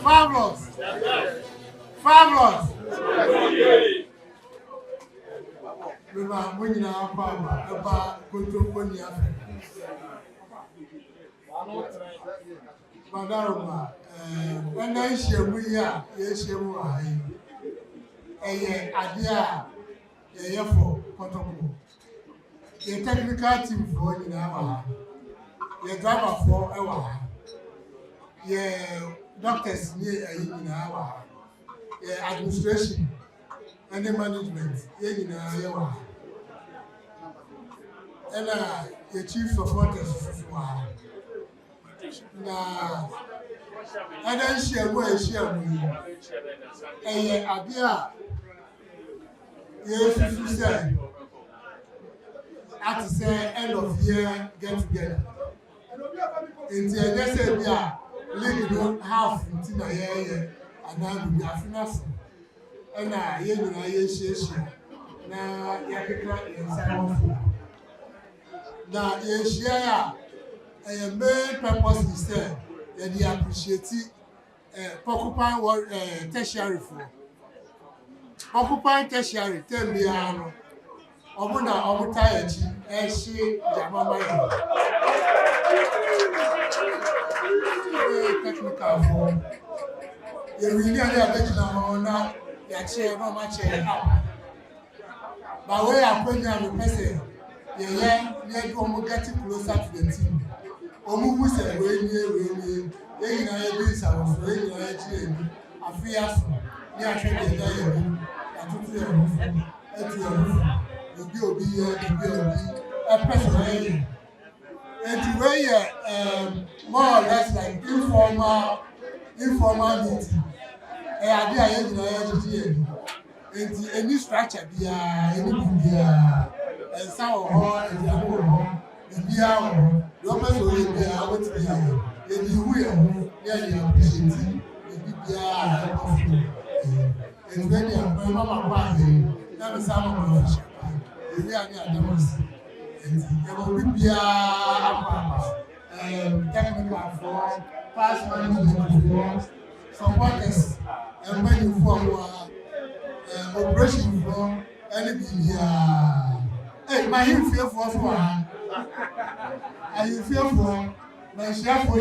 Fabulous! Fabulous! When you are about control Madaroma, when I share we are, yes, you are a idea, a for protocol. The technical team for you now, the driver for a while. Yeah, doctors near in our administration and the management in our and the chief supporters now and then share where share me a idea yes you said at the end of year get together in the next Lady don't have until I hear and now we are finance. And I hear you now, yes. Now, Yakika inside. Now, yes, yeah. And main purpose is that they appreciate Porcupine tertiary for Porcupine tertiary, tell me, Omuna Omutayachi, and she, Jamama. Technical form. You really are better now. You chair, no much chair. But where I'm going to person, you getting closer to the team. Omu said, when you this, I was really I feel you are trying to be a person. And to where more or less like informal meeting. Idea any structure be any and some of the technical for past management supporters and when you form operation for anything here. Hey, my fear for I fear for my chef for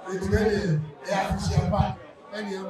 it's really a chef and you're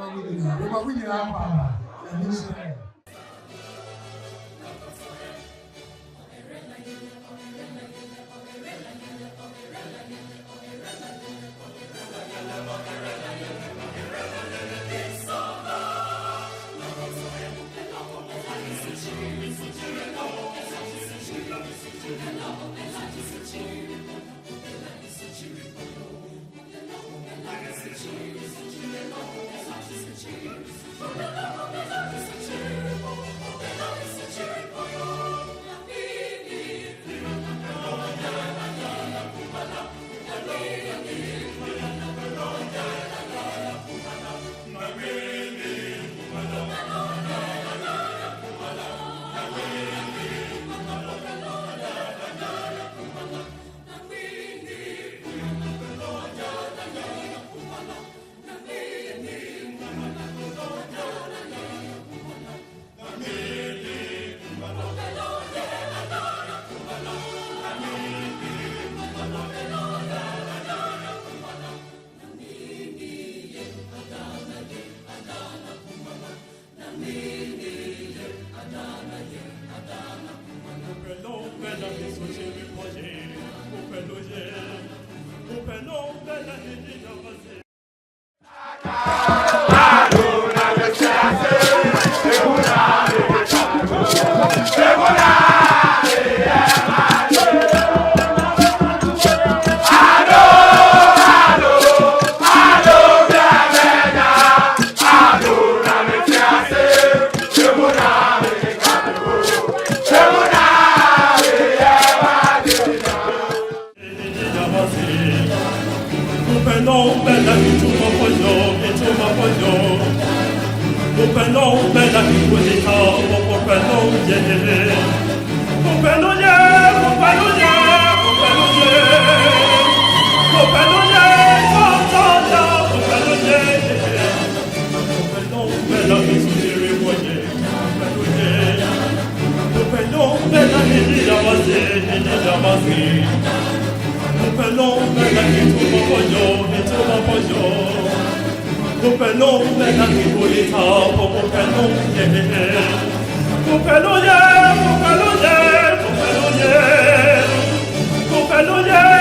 Segura! Copelonye,